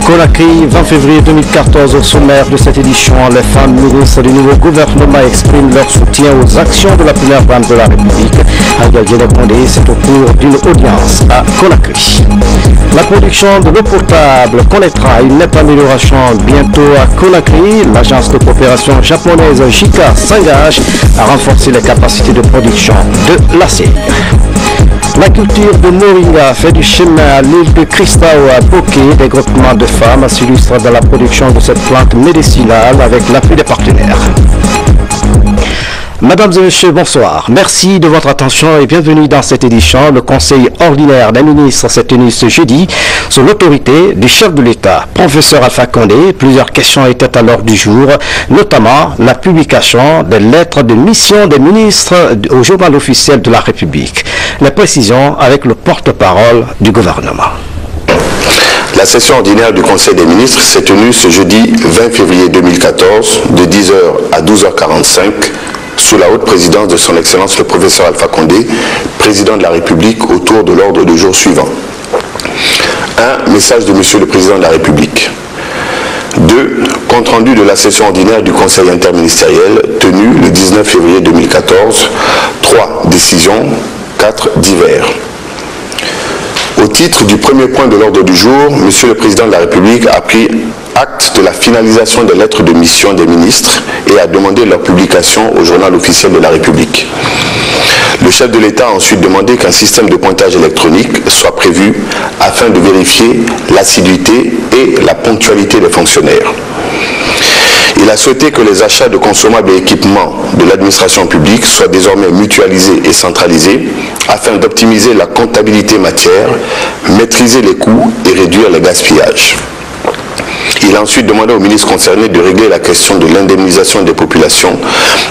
Conakry, 20 février 2014, au sommaire de cette édition, les femmes ministres du nouveau gouvernement expriment leur soutien aux actions de la première dame de la République. Agadjene Condé, c'est au cours d'une audience à Conakry. La production de l'eau potable connaîtra une nette amélioration bientôt à Conakry. L'agence de coopération japonaise JICA s'engage à renforcer les capacités de production de l'acier. La culture de Moringa fait du chemin à l'île de Cristao à Bokeh. Des groupements de femmes s'illustrent dans la production de cette plante médicinale avec l'appui des partenaires. Mesdames et messieurs, bonsoir. Merci de votre attention et bienvenue dans cette édition. Le Conseil ordinaire des ministres s'est tenu ce jeudi sous l'autorité du chef de l'État, professeur Alpha Condé. Plusieurs questions étaient à l'ordre du jour, notamment la publication des lettres de mission des ministres au journal officiel de la République. Les précisions avec le porte-parole du gouvernement. La session ordinaire du Conseil des ministres s'est tenue ce jeudi 20 février 2014 de 10h à 12h45 sous la haute présidence de son Excellence le professeur Alpha Condé, président de la République, autour de l'ordre du jour suivant. 1. Message de Monsieur le Président de la République. 2. Compte rendu de la session ordinaire du Conseil interministériel tenue le 19 février 2014. 3. Décisions. 4. Divers. Au titre du premier point de l'ordre du jour, Monsieur le Président de la République a pris acte de la finalisation des lettres de mission des ministres et a demandé leur publication au journal officiel de la République. Le chef de l'État a ensuite demandé qu'un système de pointage électronique soit prévu afin de vérifier l'assiduité et la ponctualité des fonctionnaires. Il a souhaité que les achats de consommables et équipements de l'administration publique soient désormais mutualisés et centralisés afin d'optimiser la comptabilité matière, maîtriser les coûts et réduire les gaspillages. Il a ensuite demandé aux ministres concernés de régler la question de l'indemnisation des populations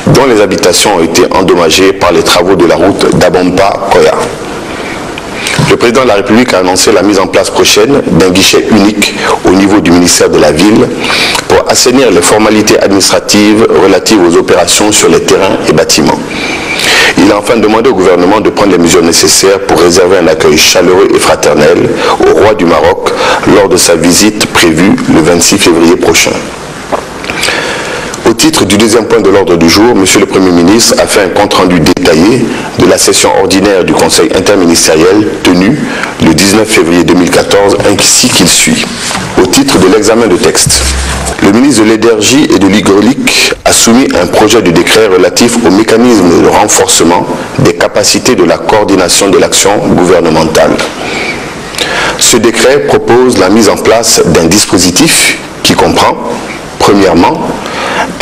dont les habitations ont été endommagées par les travaux de la route d'Abompa-Koya. Le président de la République a annoncé la mise en place prochaine d'un guichet unique au niveau du ministère de la Ville pour assainir les formalités administratives relatives aux opérations sur les terrains et bâtiments. Il a enfin demandé au gouvernement de prendre les mesures nécessaires pour réserver un accueil chaleureux et fraternel au roi du Maroc lors de sa visite prévue le 26 février prochain. Au titre du deuxième point de l'ordre du jour, Monsieur le Premier ministre a fait un compte-rendu détaillé de la session ordinaire du Conseil interministériel tenue le 19 février 2014 ainsi qu'il suit. Au titre de l'examen de texte, le ministre de l'Énergie et de l'Hydraulique a soumis un projet de décret relatif au mécanisme de renforcement des capacités de la coordination de l'action gouvernementale. Ce décret propose la mise en place d'un dispositif qui comprend, premièrement,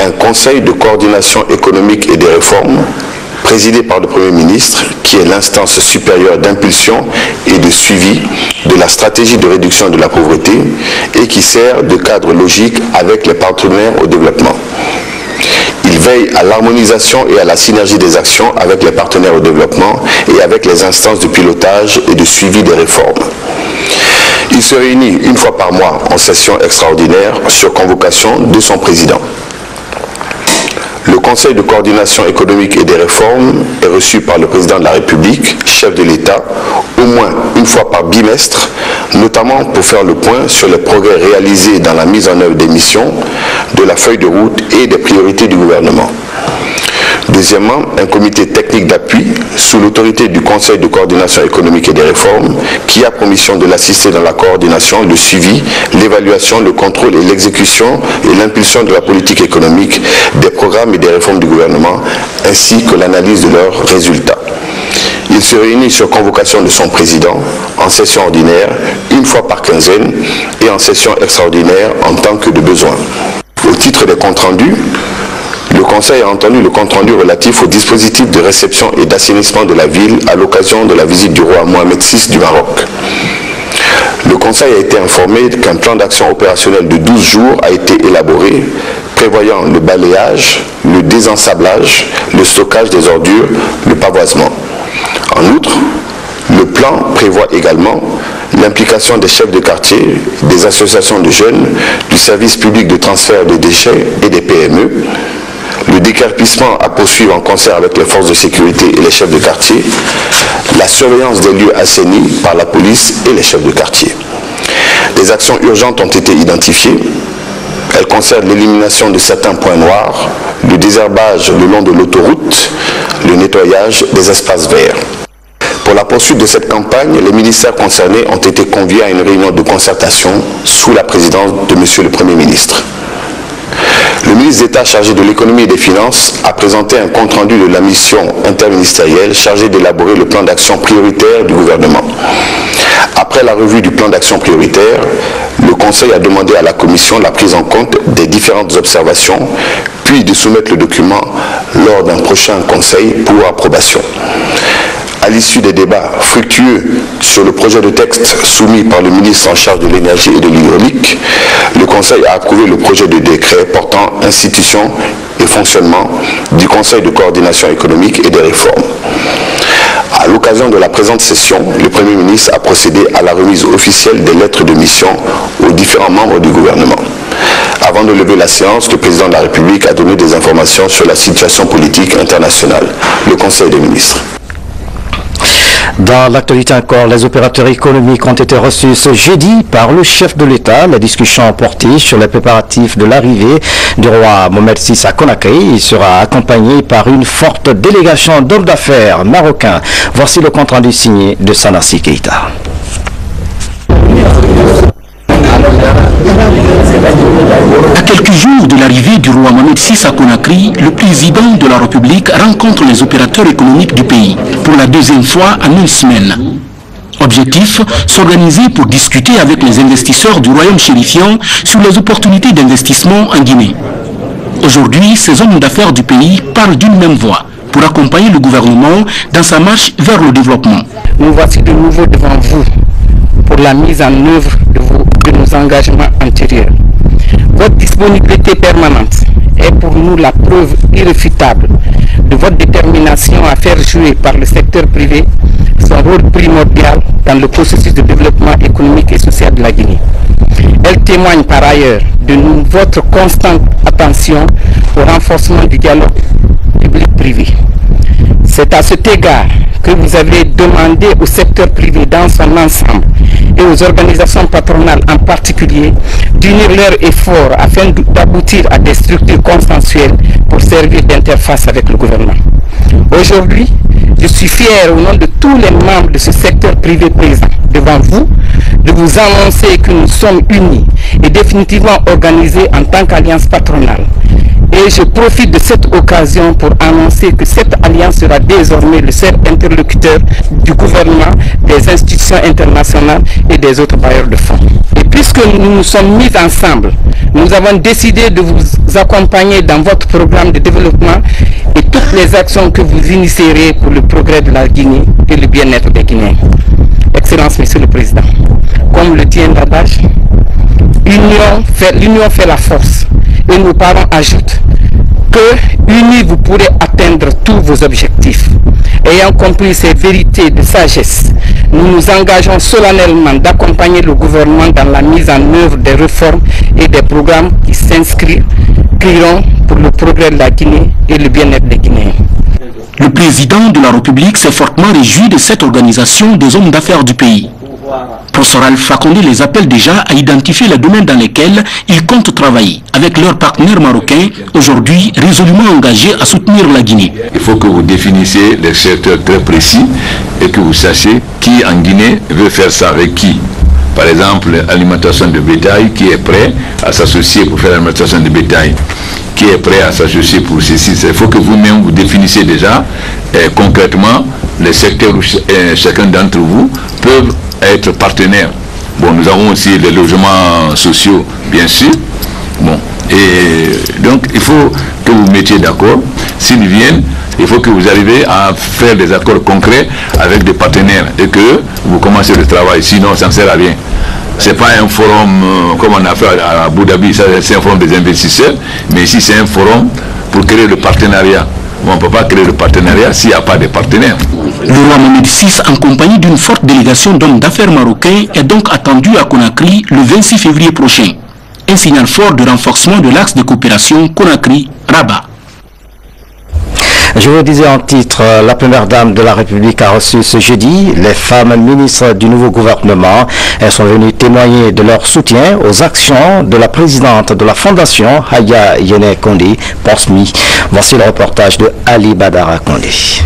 un conseil de coordination économique et des réformes présidé par le Premier ministre, qui est l'instance supérieure d'impulsion et de suivi de la stratégie de réduction de la pauvreté et qui sert de cadre logique avec les partenaires au développement. Il veille à l'harmonisation et à la synergie des actions avec les partenaires au développement et avec les instances de pilotage et de suivi des réformes. Il se réunit une fois par mois en session extraordinaire sur convocation de son président. Le Conseil de coordination économique et des réformes est reçu par le président de la République, chef de l'État, au moins une fois par bimestre, notamment pour faire le point sur les progrès réalisés dans la mise en œuvre des missions, de la feuille de route et des priorités du gouvernement. Deuxièmement, un comité technique d'appui sous l'autorité du Conseil de coordination économique et des réformes qui a pour mission de l'assister dans la coordination, le suivi, l'évaluation, le contrôle et l'exécution et l'impulsion de la politique économique, des programmes et des réformes du gouvernement, ainsi que l'analyse de leurs résultats. Il se réunit sur convocation de son président en session ordinaire une fois par quinzaine et en session extraordinaire en tant que de besoin. Au titre des comptes rendus, le Conseil a entendu le compte-rendu relatif au dispositif de réception et d'assainissement de la ville à l'occasion de la visite du roi Mohamed VI du Maroc. Le Conseil a été informé qu'un plan d'action opérationnel de 12 jours a été élaboré, prévoyant le balayage, le désensablage, le stockage des ordures, le pavoisement. En outre, le plan prévoit également l'implication des chefs de quartier, des associations de jeunes, du service public de transfert de déchets et des PME, le déguerpissement à poursuivre en concert avec les forces de sécurité et les chefs de quartier, la surveillance des lieux assainis par la police et les chefs de quartier. Des actions urgentes ont été identifiées. Elles concernent l'élimination de certains points noirs, le désherbage le long de l'autoroute, le nettoyage des espaces verts. Pour la poursuite de cette campagne, les ministères concernés ont été conviés à une réunion de concertation sous la présidence de M. le Premier ministre. Le ministre d'État chargé de l'économie et des finances a présenté un compte-rendu de la mission interministérielle chargée d'élaborer le plan d'action prioritaire du gouvernement. Après la revue du plan d'action prioritaire, le Conseil a demandé à la Commission la prise en compte des différentes observations, puis de soumettre le document lors d'un prochain Conseil pour approbation. À l'issue des débats fructueux sur le projet de texte soumis par le ministre en charge de l'énergie et de l'hydraulique, le Conseil a approuvé le projet de décret portant institution et fonctionnement du Conseil de coordination économique et des réformes. À l'occasion de la présente session, le Premier ministre a procédé à la remise officielle des lettres de mission aux différents membres du gouvernement. Avant de lever la séance, le président de la République a donné des informations sur la situation politique internationale. Le Conseil des ministres. Dans l'actualité encore, les opérateurs économiques ont été reçus ce jeudi par le chef de l'État. La discussion a porté sur les préparatifs de l'arrivée du roi Mohamed VI à Conakry. Il sera accompagné par une forte délégation d'hommes d'affaires marocains. Voici le compte rendu signé de Sanassi Keïta. À quelques jours de l'arrivée du roi Mohamed VI à Conakry, le président de la République rencontre les opérateurs économiques du pays pour la deuxième fois en une semaine. Objectif, s'organiser pour discuter avec les investisseurs du royaume chérifien sur les opportunités d'investissement en Guinée. Aujourd'hui, ces hommes d'affaires du pays parlent d'une même voix pour accompagner le gouvernement dans sa marche vers le développement. Nous voici de nouveau devant vous pour la mise en œuvre de nos engagements antérieurs. Votre disponibilité permanente est pour nous la preuve irréfutable de votre détermination à faire jouer par le secteur privé son rôle primordial dans le processus de développement économique et social de la Guinée. Elle témoigne par ailleurs de votre constante attention au renforcement du dialogue public-privé. C'est à cet égard que vous avez demandé au secteur privé dans son ensemble et aux organisations patronales en particulier d'unir leurs efforts afin d'aboutir à des structures consensuelles pour servir d'interface avec le gouvernement. Aujourd'hui, je suis fier au nom de tous les membres de ce secteur privé présent devant vous de vous annoncer que nous sommes unis et définitivement organisés en tant qu'alliance patronale. Et je profite de cette occasion pour annoncer que cette alliance sera désormais le seul interlocuteur du gouvernement, des institutions internationales et des autres bailleurs de fonds. Et puisque nous nous sommes mis ensemble, nous avons décidé de vous accompagner dans votre programme de développement et toutes les actions que vous initierez pour le progrès de la Guinée et le bien-être des Guinéens. Excellence, Monsieur le Président, comme le dit l'adage, l'union fait la force. Et nos parents ajoutent que, unis, vous pourrez atteindre tous vos objectifs. Ayant compris ces vérités de sagesse, nous nous engageons solennellement d'accompagner le gouvernement dans la mise en œuvre des réformes et des programmes qui s'inscriront pour le progrès de la Guinée et le bien-être des Guinéens. Le président de la République s'est fortement réjoui de cette organisation des hommes d'affaires du pays. Professeur Alpha Condé les appelle déjà à identifier les domaines dans lesquels ils comptent travailler avec leurs partenaires marocains, aujourd'hui résolument engagés à soutenir la Guinée. Il faut que vous définissiez les secteurs très précis et que vous sachiez qui en Guinée veut faire ça avec qui. Par exemple, l'alimentation de bétail, qui est prêt à s'associer pour faire l'alimentation de bétail, qui est prêt à s'associer pour ceci. Il faut que vous-même vous définissiez déjà concrètement les secteurs où chacun d'entre vous peuvent être partenaires. Bon, nous avons aussi les logements sociaux, bien sûr. Bon, et donc il faut que vous mettiez d'accord. S'ils viennent, il faut que vous arriviez à faire des accords concrets avec des partenaires et que vous commencez le travail. Sinon, ça ne sert à rien. Ce n'est pas un forum comme on a fait à Abu Dhabi, c'est un forum des investisseurs, mais ici c'est un forum pour créer le partenariat. On ne peut pas créer le partenariat s'il n'y a pas de partenaires. Le roi Mohamed VI, en compagnie d'une forte délégation d'hommes d'affaires marocains, est donc attendu à Conakry le 26 février prochain. Un signal fort de renforcement de l'axe de coopération Conakry-Rabat. Je vous disais en titre, la première dame de la République a reçu ce jeudi les femmes ministres du nouveau gouvernement. Elles sont venues témoigner de leur soutien aux actions de la présidente de la Fondation, Haya Yene Kondi, POSMI. Voici le reportage de Ali Badara Kondi.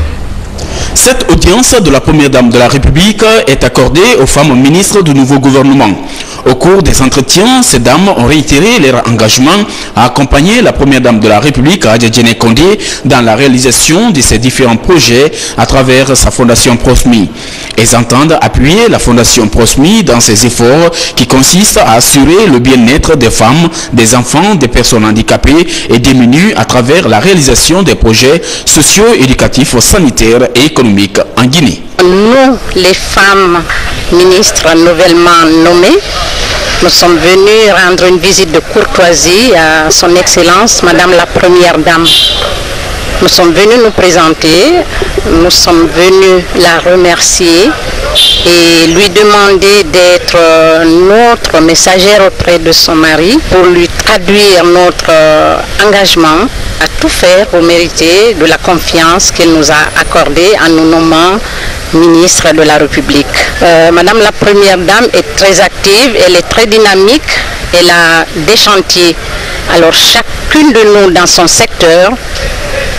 Cette audience de la première dame de la République est accordée aux femmes ministres du nouveau gouvernement. Au cours des entretiens, ces dames ont réitéré leur engagement à accompagner la première dame de la République, Haya Yene Kondi, dans la réalisation de ses différents projets à travers sa fondation POSMI. Elles entendent appuyer la fondation POSMI dans ses efforts qui consistent à assurer le bien-être des femmes, des enfants, des personnes handicapées et démunies à travers la réalisation des projets socio-éducatifs, sanitaires et économiques en Guinée. Nous, les femmes ministres nouvellement nommées, nous sommes venus rendre une visite de courtoisie à son Excellence, Madame la Première Dame. Nous sommes venus nous présenter, nous sommes venus la remercier et lui demander d'être notre messagère auprès de son mari pour lui traduire notre engagement à tout faire pour mériter de la confiance qu'elle nous a accordée en nous nommant ministre de la République. Madame la Première Dame est très active, elle est très dynamique, elle a des chantiers. Alors chacune de nous dans son secteur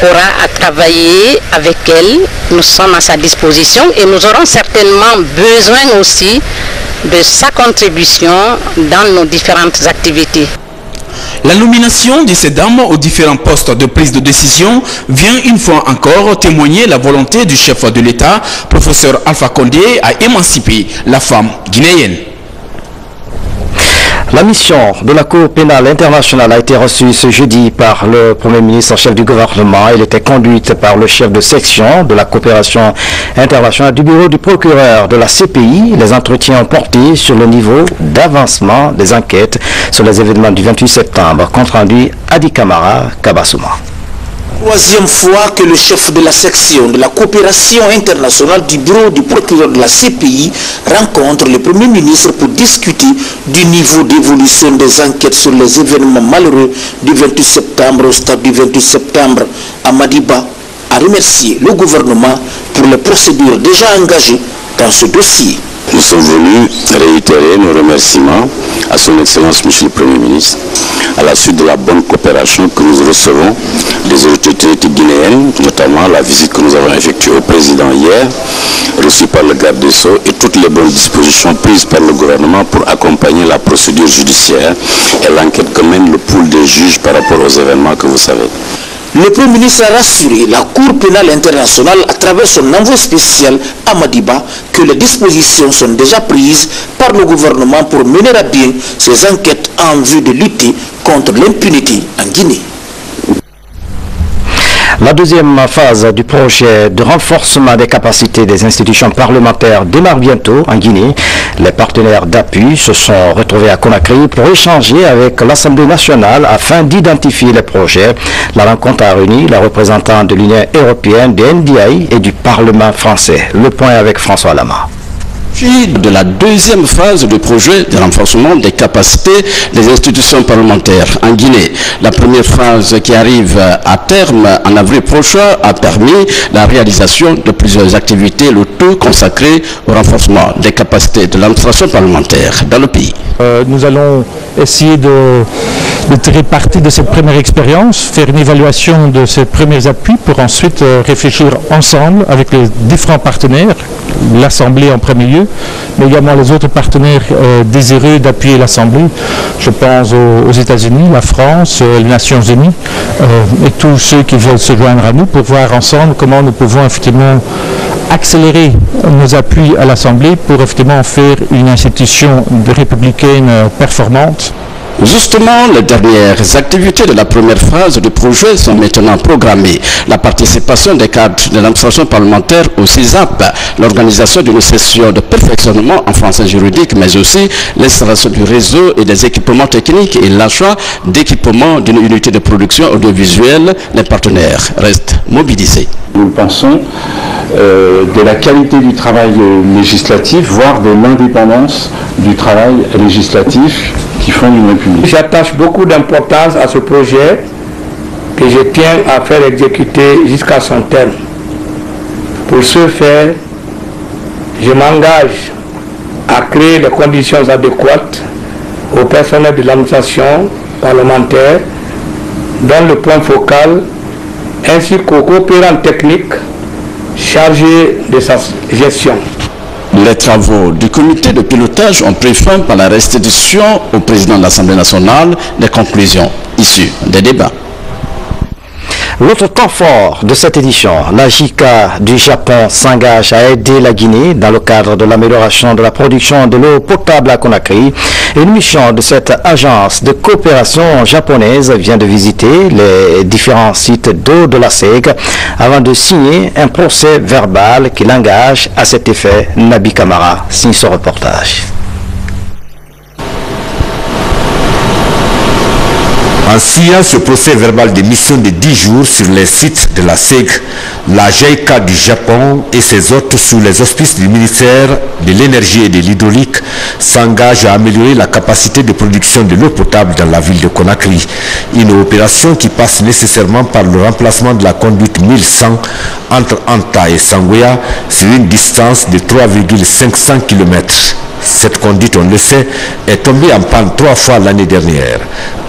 aura à travailler avec elle. Nous sommes à sa disposition et nous aurons certainement besoin aussi de sa contribution dans nos différentes activités. La nomination de ces dames aux différents postes de prise de décision vient une fois encore témoigner la volonté du chef de l'État, professeur Alpha Condé, à émanciper la femme guinéenne. La mission de la Cour pénale internationale a été reçue ce jeudi par le Premier ministre chef du gouvernement. Elle était conduite par le chef de section de la coopération internationale du bureau du procureur de la CPI. Les entretiens ont porté sur le niveau d'avancement des enquêtes sur les événements du 28 septembre. Compte rendu Adi Kamara Kabasuma. Troisième fois que le chef de la section de la coopération internationale du bureau du procureur de la CPI rencontre le Premier ministre pour discuter du niveau d'évolution des enquêtes sur les événements malheureux du 28 septembre au stade du 28 septembre. Amadiba a remercié le gouvernement pour les procédures déjà engagées dans ce dossier. Nous sommes venus réitérer nos remerciements à son Excellence Monsieur le Premier ministre à la suite de la bonne coopération que nous recevons des autorités guinéennes, notamment la visite que nous avons effectuée au président hier, reçue par le garde des Sceaux, et toutes les bonnes dispositions prises par le gouvernement pour accompagner la procédure judiciaire et l'enquête que mène le pool des juges par rapport aux événements que vous savez. Le Premier ministre a rassuré la Cour pénale internationale à travers son envoyé spécial à Madiba que les dispositions sont déjà prises par le gouvernement pour mener à bien ces enquêtes en vue de lutter contre l'impunité en Guinée. La deuxième phase du projet de renforcement des capacités des institutions parlementaires démarre bientôt en Guinée. Les partenaires d'appui se sont retrouvés à Conakry pour échanger avec l'Assemblée nationale afin d'identifier les projets. La rencontre a réuni les représentants de l'Union européenne, des NDI et du Parlement français. Le point avec François Lama. De la deuxième phase du projet de renforcement des capacités des institutions parlementaires en Guinée. La première phase qui arrive à terme en avril prochain a permis la réalisation de plusieurs activités, le tout consacré au renforcement des capacités de l'administration parlementaire dans le pays. Nous allons essayer de tirer parti de cette première expérience, faire une évaluation de ces premiers appuis pour ensuite réfléchir ensemble avec les différents partenaires, l'Assemblée en premier lieu, mais également les autres partenaires désireux d'appuyer l'Assemblée. Je pense aux États-Unis, la France, les Nations Unies et tous ceux qui veulent se joindre à nous pour voir ensemble comment nous pouvons effectivement accélérer nos appuis à l'Assemblée pour effectivement faire une institution républicaine performante. Justement, les dernières activités de la première phase du projet sont maintenant programmées. La participation des cadres de l'administration parlementaire au CISAP, l'organisation d'une session de perfectionnement en français juridique, mais aussi l'installation du réseau et des équipements techniques et l'achat d'équipements d'une unité de production audiovisuelle. Les partenaires restent mobilisés. Nous pensons de la qualité du travail législatif, voire de l'indépendance du travail législatif qui fonde une république. J'attache beaucoup d'importance à ce projet que je tiens à faire exécuter jusqu'à son terme. Pour ce faire, je m'engage à créer les conditions adéquates au personnel de l'administration parlementaire dans le point focal ainsi qu'aux coopérants techniques chargés de sa gestion. Les travaux du comité de pilotage ont pris fin par la restitution au président de l'Assemblée nationale des conclusions issues des débats. L'autre temps fort de cette édition, la JICA du Japon s'engage à aider la Guinée dans le cadre de l'amélioration de la production de l'eau potable à Conakry. Une mission de cette agence de coopération japonaise vient de visiter les différents sites d'eau de la SEG avant de signer un procès verbal qui l'engage à cet effet. Nabi Kamara signe ce reportage. En signant ce procès verbal de mission de 10 jours sur les sites de la SEG, la JICA du Japon et ses hôtes sous les auspices du ministère de l'énergie et de l'hydraulique s'engagent à améliorer la capacité de production de l'eau potable dans la ville de Conakry. Une opération qui passe nécessairement par le remplacement de la conduite 1100 entre Anta et Sangoya sur une distance de 3,500 km. Cette conduite, on le sait, est tombée en panne 3 fois l'année dernière.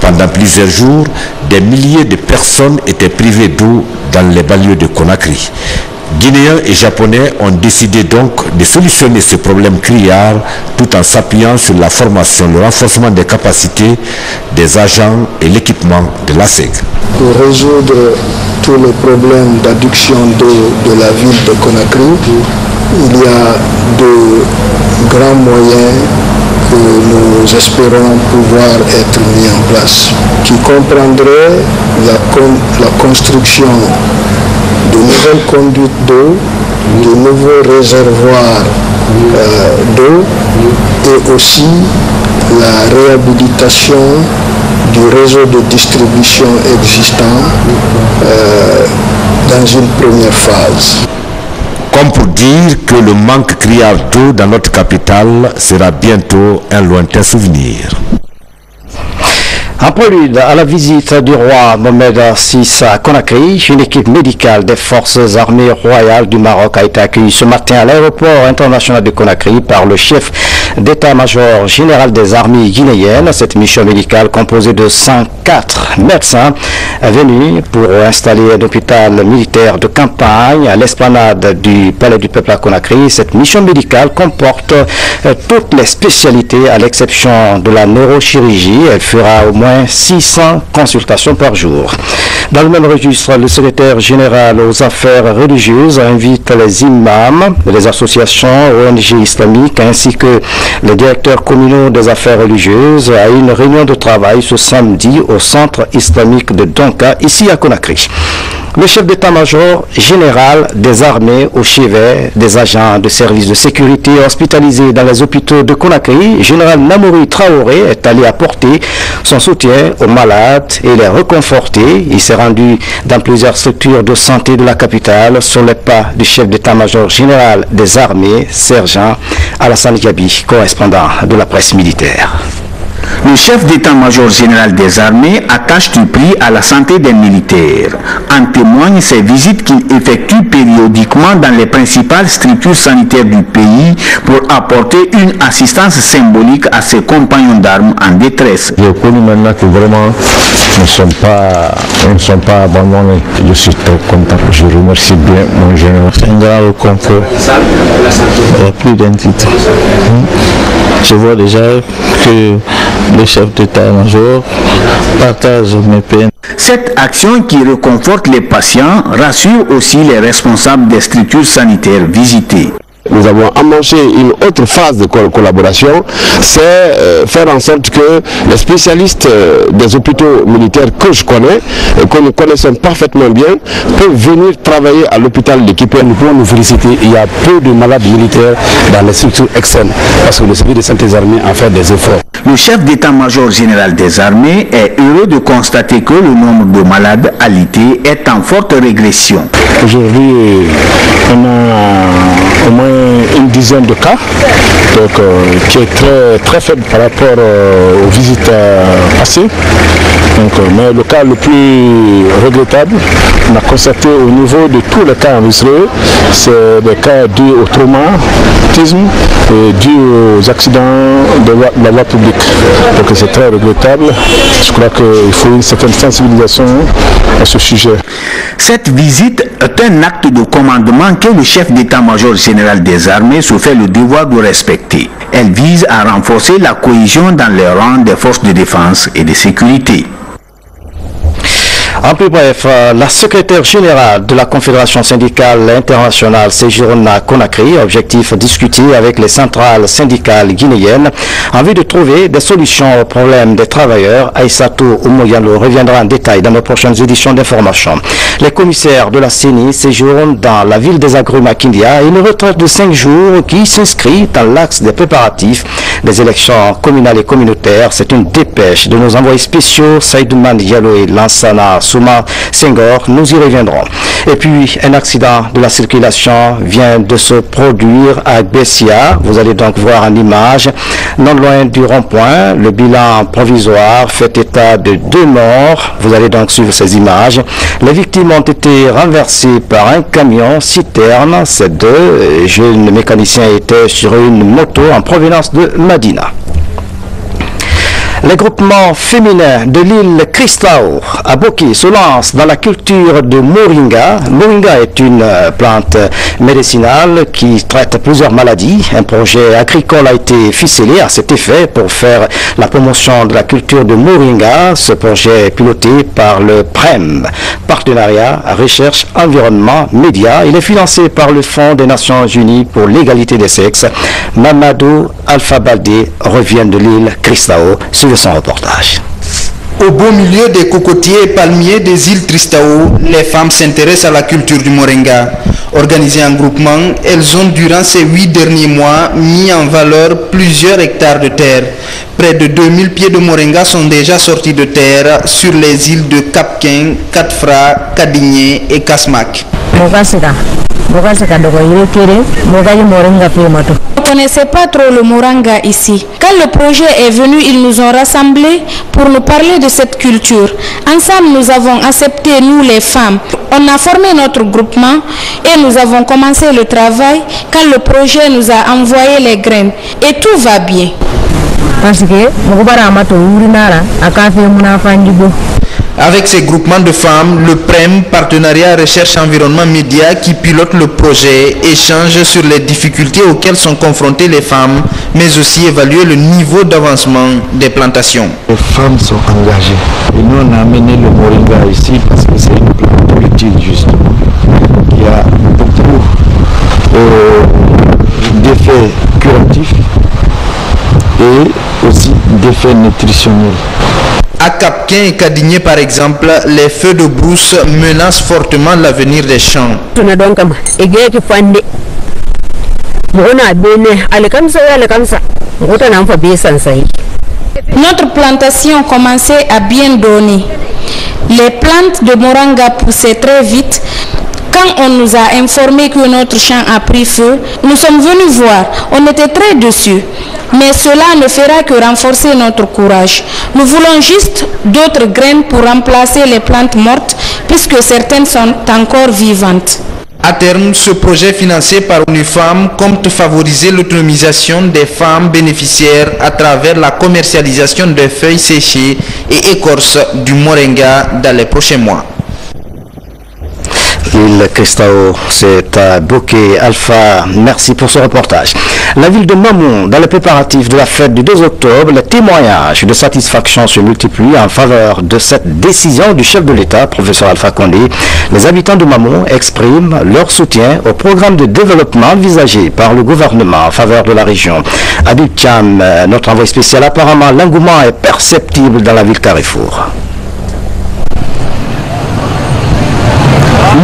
Pendant plusieurs jours, des milliers de personnes étaient privées d'eau dans les banlieues de Conakry. Guinéens et Japonais ont décidé donc de solutionner ce problème criard tout en s'appuyant sur la formation, le renforcement des capacités des agents et l'équipement de la SEG. Pour résoudre tous les problèmes d'adduction d'eau de la ville de Conakry, il y a de grands moyens que nous espérons pouvoir être mis en place, qui comprendraient la construction de nouvelles conduites d'eau, de nouveaux réservoirs d'eau et aussi la réhabilitation du réseau de distribution existant dans une première phase. Comme pour dire que le manque criard d'eau dans notre capitale sera bientôt un lointain souvenir. En prélude à la visite du roi Mohamed VI à Conakry, une équipe médicale des forces armées royales du Maroc a été accueillie ce matin à l'aéroport international de Conakry par le chef d'état-major général des armées guinéennes. Cette mission médicale composée de 104 médecins est venue pour installer un hôpital militaire de campagne à l'esplanade du Palais du Peuple à Conakry. Cette mission médicale comporte toutes les spécialités à l'exception de la neurochirurgie. Elle fera au moins 600 consultations par jour. Dans le même registre, le secrétaire général aux affaires religieuses invite les imams, les associations ONG islamiques ainsi que les directeurs communaux des affaires religieuses à une réunion de travail ce samedi au centre islamique de Donka, ici à Conakry. Le chef d'état-major général des armées au chevet des agents de services de sécurité hospitalisés dans les hôpitaux de Conakry, général Namouri Traoré, est allé apporter son soutien aux malades et les réconforter. Il s'est rendu dans plusieurs structures de santé de la capitale sur les pas du chef d'état-major général des armées, sergent Alassane Gabi, correspondant de la presse militaire. Le chef d'état-major général des armées attache du prix à la santé des militaires. En témoignent ces visites qu'il effectue périodiquement dans les principales structures sanitaires du pays pour apporter une assistance symbolique à ses compagnons d'armes en détresse. J'ai connu maintenant que vraiment nous ne sommes pas abandonnés. Je suis très content. Je remercie bien mon général. C'est un grand confort. Il n'y a plus d'un titre. Je vois déjà que le chef d'état-major partage mes peines. Cette action qui réconforte les patients rassure aussi les responsables des structures sanitaires visitées. Nous avons amorcé une autre phase de collaboration, c'est faire en sorte que les spécialistes des hôpitaux militaires que je connais, que nous connaissons parfaitement bien, peuvent venir travailler à l'hôpital d'équipe. Nous pouvons nous féliciter, il y a peu de malades militaires dans les structures externes, parce que le service de santé des armées a fait des efforts. Le chef d'état-major général des armées est heureux de constater que le nombre de malades alités est en forte régression. Aujourd'hui, on a au moins une dizaine de cas, donc, qui est très faible par rapport aux visites passées. Donc, mais le cas le plus regrettable, on a constaté au niveau de tous les cas enregistrés, c'est des cas dus au traumatisme et dus aux accidents de la voie publique. Donc c'est très regrettable. Je crois qu'il faut une certaine sensibilisation à ce sujet. Cette visite est un acte de commandement que le chef d'état-major général des armées se fait le devoir de respecter. Elle vise à renforcer la cohésion dans les rangs des forces de défense et de sécurité. En plus bref, la secrétaire générale de la Confédération syndicale internationale séjourne à Conakry. Objectif discuter avec les centrales syndicales guinéennes en vue de trouver des solutions aux problèmes des travailleurs. Aïssatou Oumoyalo reviendra en détail dans nos prochaines éditions d'information. Les commissaires de la CENI séjournent dans la ville des Agrumes à Kindia. Une retraite de 5 jours qui s'inscrit dans l'axe des préparatifs des élections communales et communautaires. C'est une dépêche de nos envoyés spéciaux Saïdouman Diallo et Lansana Souma Senghor. Nous y reviendrons. Et puis, un accident de la circulation vient de se produire à Bessia. Vous allez donc voir en image, non loin du rond-point. Le bilan provisoire fait état de 2 morts. Vous allez donc suivre ces images. Les victimes ont été renversées par un camion citerne. Ces 2 jeunes mécaniciens étaient sur une moto en provenance de Madina. Les groupements féminins de l'île Cristao à Boki se lancent dans la culture de Moringa. Moringa est une plante médicinale qui traite plusieurs maladies. Un projet agricole a été ficelé à cet effet pour faire la promotion de la culture de Moringa. Ce projet est piloté par le PREM, Partenariat Recherche Environnement Média. Il est financé par le Fonds des Nations Unies pour l'égalité des sexes. Mamadou Alpha Baldé revient de l'île Cristao. Son reportage. Au beau milieu des cocotiers et palmiers des îles Tristao, les femmes s'intéressent à la culture du moringa. Organisées en groupement, elles ont durant ces 8 derniers mois mis en valeur plusieurs hectares de terre. Près de 2000 pieds de moringa sont déjà sortis de terre sur les îles de Cap-Quin, Katfra, Kadigné et Kasmak. On ne connaissait pas trop le moringa ici. Quand le projet est venu, ils nous ont rassemblés pour nous parler de cette culture. Ensemble, nous avons accepté, nous les femmes. On a formé notre groupement et nous avons commencé le travail quand le projet nous a envoyé les graines. Et tout va bien. Avec ces groupements de femmes, le PREM, Partenariat Recherche Environnement Média, qui pilote le projet, échange sur les difficultés auxquelles sont confrontées les femmes, mais aussi évaluer le niveau d'avancement des plantations. Les femmes sont engagées. Et nous, on a amené le moringa ici parce que c'est une plante utile, justement, qui a beaucoup d'effets curatifs et aussi d'effets nutritionnels. À Cap-Quin et Kadigné, par exemple, les feux de brousse menacent fortement l'avenir des champs. Notre plantation commençait à bien donner. Les plantes de moringa poussaient très vite. Quand on nous a informé que notre champ a pris feu, nous sommes venus voir. On était très déçus. Mais cela ne fera que renforcer notre courage. Nous voulons juste d'autres graines pour remplacer les plantes mortes, puisque certaines sont encore vivantes. À terme, ce projet financé par UNIFEM compte favoriser l'autonomisation des femmes bénéficiaires à travers la commercialisation des feuilles séchées et écorces du moringa dans les prochains mois. L'île Cristao, c'est à Boké. Alpha, merci pour ce reportage. La ville de Mamou, dans les préparatifs de la fête du 2 octobre, les témoignages de satisfaction se multiplient en faveur de cette décision du chef de l'État, professeur Alpha Condé. Les habitants de Mamou expriment leur soutien au programme de développement envisagé par le gouvernement en faveur de la région. Habib Cham, notre envoyé spécial, apparemment l'engouement est perceptible dans la ville Carrefour.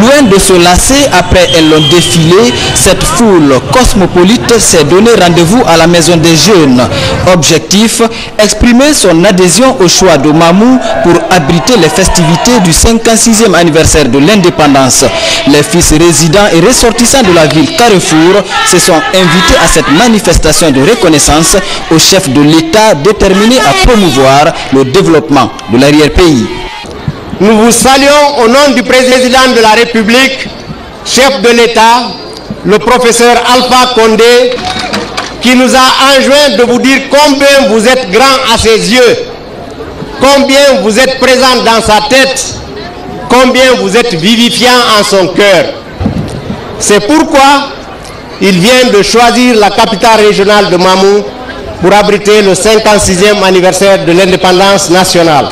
Loin de se lasser après elles l'ont défilé, cette foule cosmopolite s'est donné rendez-vous à la Maison des Jeunes. Objectif, exprimer son adhésion au choix de Mamou pour abriter les festivités du 56e anniversaire de l'indépendance. Les fils résidents et ressortissants de la ville Carrefour se sont invités à cette manifestation de reconnaissance au chef de l'État déterminé à promouvoir le développement de l'arrière-pays. Nous vous saluons au nom du président de la République, chef de l'État, le professeur Alpha Condé, qui nous a enjoint de vous dire combien vous êtes grand à ses yeux, combien vous êtes présent dans sa tête, combien vous êtes vivifiant en son cœur. C'est pourquoi il vient de choisir la capitale régionale de Mamou pour abriter le 56e anniversaire de l'indépendance nationale.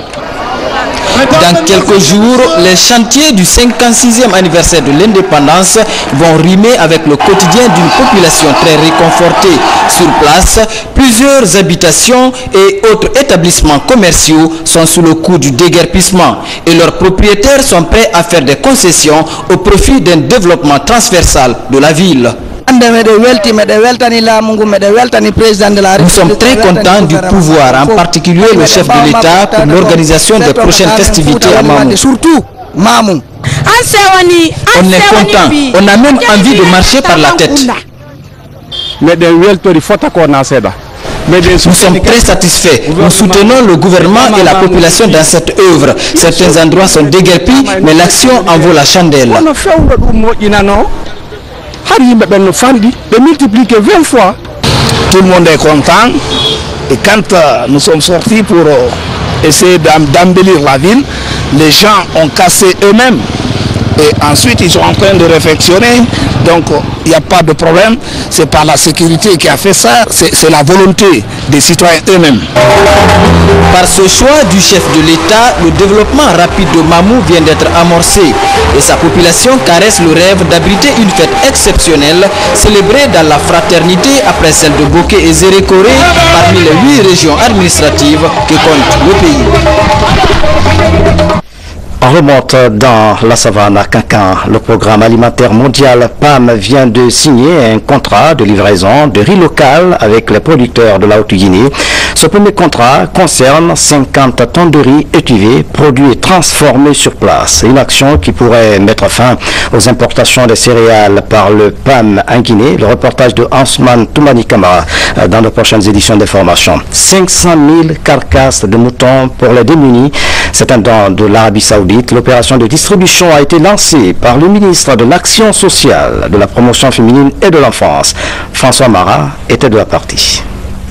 Dans quelques jours, les chantiers du 56e anniversaire de l'indépendance vont rimer avec le quotidien d'une population très réconfortée. Sur place, plusieurs habitations et autres établissements commerciaux sont sous le coup du déguerpissement et leurs propriétaires sont prêts à faire des concessions au profit d'un développement transversal de la ville. Nous sommes très contents du pouvoir, en particulier le chef de l'État, pour l'organisation des prochaines festivités à Mamou. Surtout Mamou. On est content, on a même envie de marcher par la tête. Nous sommes très satisfaits. Nous soutenons le gouvernement et la population dans cette œuvre. Certains endroits sont déguerpis, mais l'action en vaut la chandelle. De multiplier 20 fois. Tout le monde est content. Et quand nous sommes sortis pour essayer d'embellir la ville, les gens ont cassé eux-mêmes. Et ensuite, ils sont en train de réfectionner. Donc, il n'y a pas de problème. C'est pas la sécurité qui a fait ça. C'est la volonté des citoyens eux-mêmes. Par ce choix du chef de l'État, le développement rapide de Mamou vient d'être amorcé. Et sa population caresse le rêve d'abriter une fête exceptionnelle, célébrée dans la fraternité après celle de Boké et Zérékoré, parmi les 8 régions administratives que compte le pays. On remonte dans la savane à Cancan. Le programme alimentaire mondial PAM vient de signer un contrat de livraison de riz local avec les producteurs de la Haute-Guinée. Ce premier contrat concerne 50 tonnes de riz étuvé, produits et transformés sur place. Une action qui pourrait mettre fin aux importations de céréales par le PAM en Guinée. Le reportage de Hansman Toumani Kamara dans les prochaines éditions d'information. 500 000 carcasses de moutons pour les démunis. C'est un don de l'Arabie Saoudite. L'opération de distribution a été lancée par le ministre de l'Action sociale, de la promotion féminine et de l'enfance. François Marat était de la partie.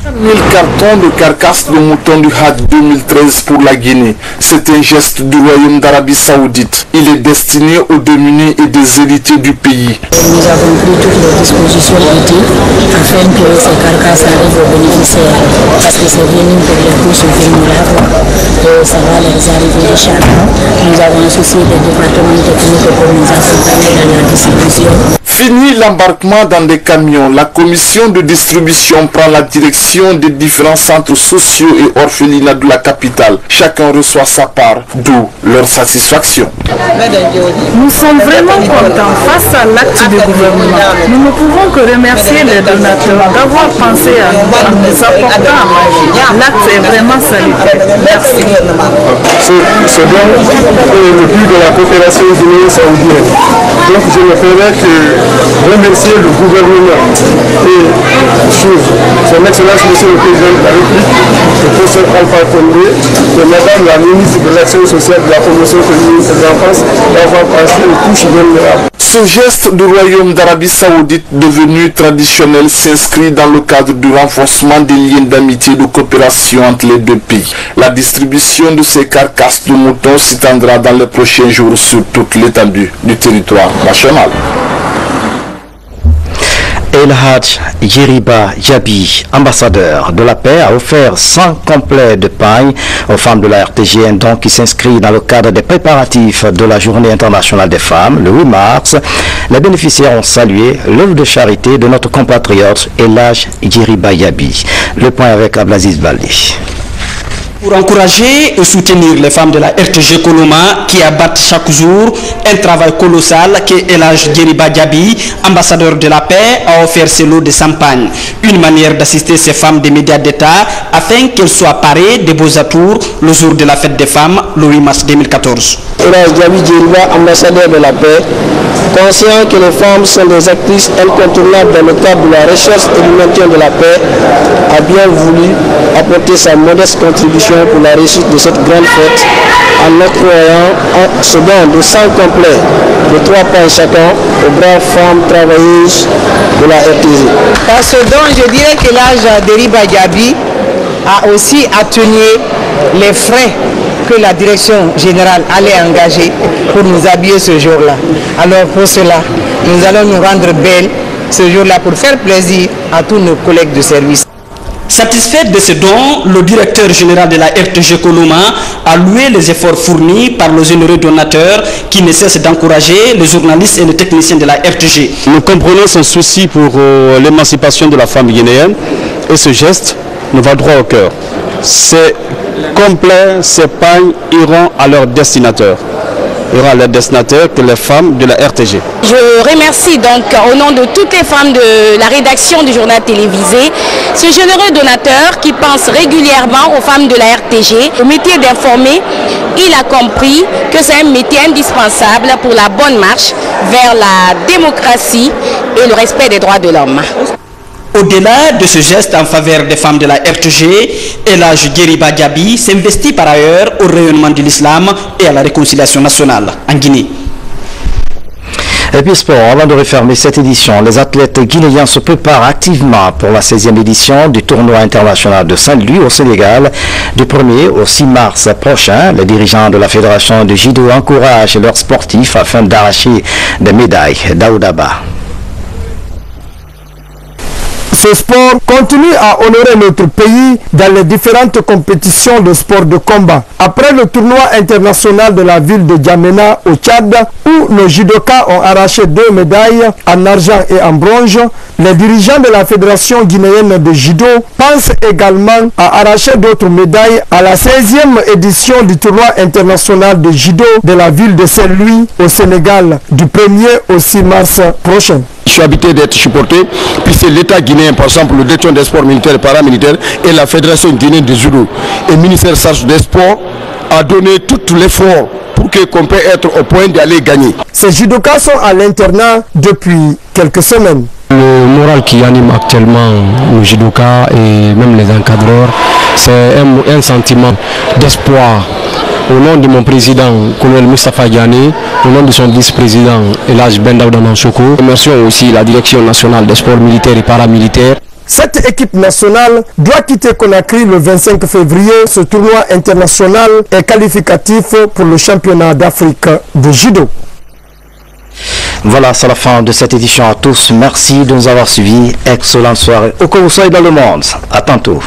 1000 cartons de carcasses de moutons du Hajj 2013 pour la Guinée. C'est un geste du Royaume d'Arabie Saoudite. Il est destiné aux démunis et des héritiers du pays. Nous avons pris toutes les dispositions utiles afin que ces carcasses arrivent aux bénéficiaires. Parce que c'est venu pour les couches vulnérables et ça va les arriver chaque mois. Nous avons associé des départements techniques pour nous accompagner dans la distribution. Fini l'embarquement dans des camions, la commission de distribution prend la direction des différents centres sociaux et orphelinats de la capitale. Chacun reçoit sa part, d'où leur satisfaction. Nous sommes vraiment contents face à l'acte du gouvernement. Nous ne pouvons que remercier les donateurs d'avoir pensé à nous en nous apportant à manger. L'acte est vraiment salutaire. Merci. Ce don est le but de la coopération guinéenne-saoudienne. Donc je ne ferai que remercier le gouvernement et son Excellence Monsieur le Président de la République, le professeur Alpha Condé, et Madame la ministre de l'Action sociale, de la promotion féminine et de l'enfance d'avoir pensé aux couches vulnérables. Ce geste du Royaume d'Arabie Saoudite devenu traditionnel s'inscrit dans le cadre du renforcement des liens d'amitié et de coopération entre les deux pays. La distribution de ces carcasses de moutons s'étendra dans les prochains jours sur toute l'étendue du territoire national. El Hadj Yeriba Yabi, ambassadeur de la paix, a offert 100 complets de paille aux femmes de la RTG, un don qui s'inscrit dans le cadre des préparatifs de la Journée internationale des femmes, le 8 mars. Les bénéficiaires ont salué l'œuvre de charité de notre compatriote El Hadj Yeriba Yabi. Le point avec Ablaziz Baldi. Pour encourager et soutenir les femmes de la RTG Koloma qui abattent chaque jour un travail colossal que Elhaj Djeriba Diaby, ambassadeur de la paix, a offert ce lot de champagne. Une manière d'assister ces femmes des médias d'État afin qu'elles soient parées des beaux atours le jour de la fête des femmes, le 8 mars 2014. Elhaj Diaby Djeriba, ambassadeur de la paix, conscient que les femmes sont des actrices incontournables dans le cadre de la recherche et du maintien de la paix, a bien voulu apporter sa modeste contribution pour la réussite de cette grande fête en octroyant ce don de sang complet de 3 pains chacun aux braves femmes travailleuses de la RTG. Par ce don, je dirais que Elhaj Djeriba Diaby a aussi atténué les frais que la direction générale allait engager pour nous habiller ce jour-là. Alors pour cela, nous allons nous rendre belles ce jour-là pour faire plaisir à tous nos collègues de service. Satisfait de ce don, le directeur général de la RTG Koloma a loué les efforts fournis par les généreux donateurs qui ne cessent d'encourager les journalistes et les techniciens de la RTG. Nous comprenons son souci pour l'émancipation de la femme guinéenne et ce geste nous va droit au cœur. C'est complet, ces pagnes iront à leur destinataire. Que les femmes de la RTG. Je remercie donc au nom de toutes les femmes de la rédaction du journal télévisé ce généreux donateur qui pense régulièrement aux femmes de la RTG. Au métier d'informer, il a compris que c'est un métier indispensable pour la bonne marche vers la démocratie et le respect des droits de l'homme. Au-delà de ce geste en faveur des femmes de la RTG, Elhaj Djeriba Diaby s'investit par ailleurs au rayonnement de l'islam et à la réconciliation nationale en Guinée. Et puis sport, avant de refermer cette édition, les athlètes guinéens se préparent activement pour la 16e édition du tournoi international de Saint-Louis au Sénégal du 1er au 6 mars prochain. Les dirigeants de la fédération de judo encouragent leurs sportifs afin d'arracher des médailles. Daoudaba. Ce sport continue à honorer notre pays dans les différentes compétitions de sport de combat. Après le tournoi international de la ville de Djamena au Tchad, où nos judokas ont arraché 2 médailles en argent et en bronze, les dirigeants de la Fédération guinéenne de judo pensent également à arracher d'autres médailles à la 16e édition du tournoi international de judo de la ville de Saint-Louis au Sénégal du 1er au 6 mars prochain. Je suis habitué d'être supporté, puis c'est l'État guinéen, par exemple, le direction des sports militaires et paramilitaires et la Fédération guinéenne de judo. Et le ministère chargé des sports a donné tout l'effort pour qu'on puisse être au point d'aller gagner. Ces judokas sont à l'internat depuis quelques semaines. Le moral qui anime actuellement nos judokas et même les encadreurs, c'est un sentiment d'espoir. Au nom de mon président, colonel Moustapha Diané, au nom de son vice-président, Elhaj Ben Daouda Manchoko, remercions aussi la direction nationale des sports militaires et paramilitaires. Cette équipe nationale doit quitter Conakry le 25 février. Ce tournoi international est qualificatif pour le championnat d'Afrique de judo. Voilà, c'est la fin de cette édition à tous. Merci de nous avoir suivis. Excellente soirée. Où que vous soyez dans le monde. À tantôt.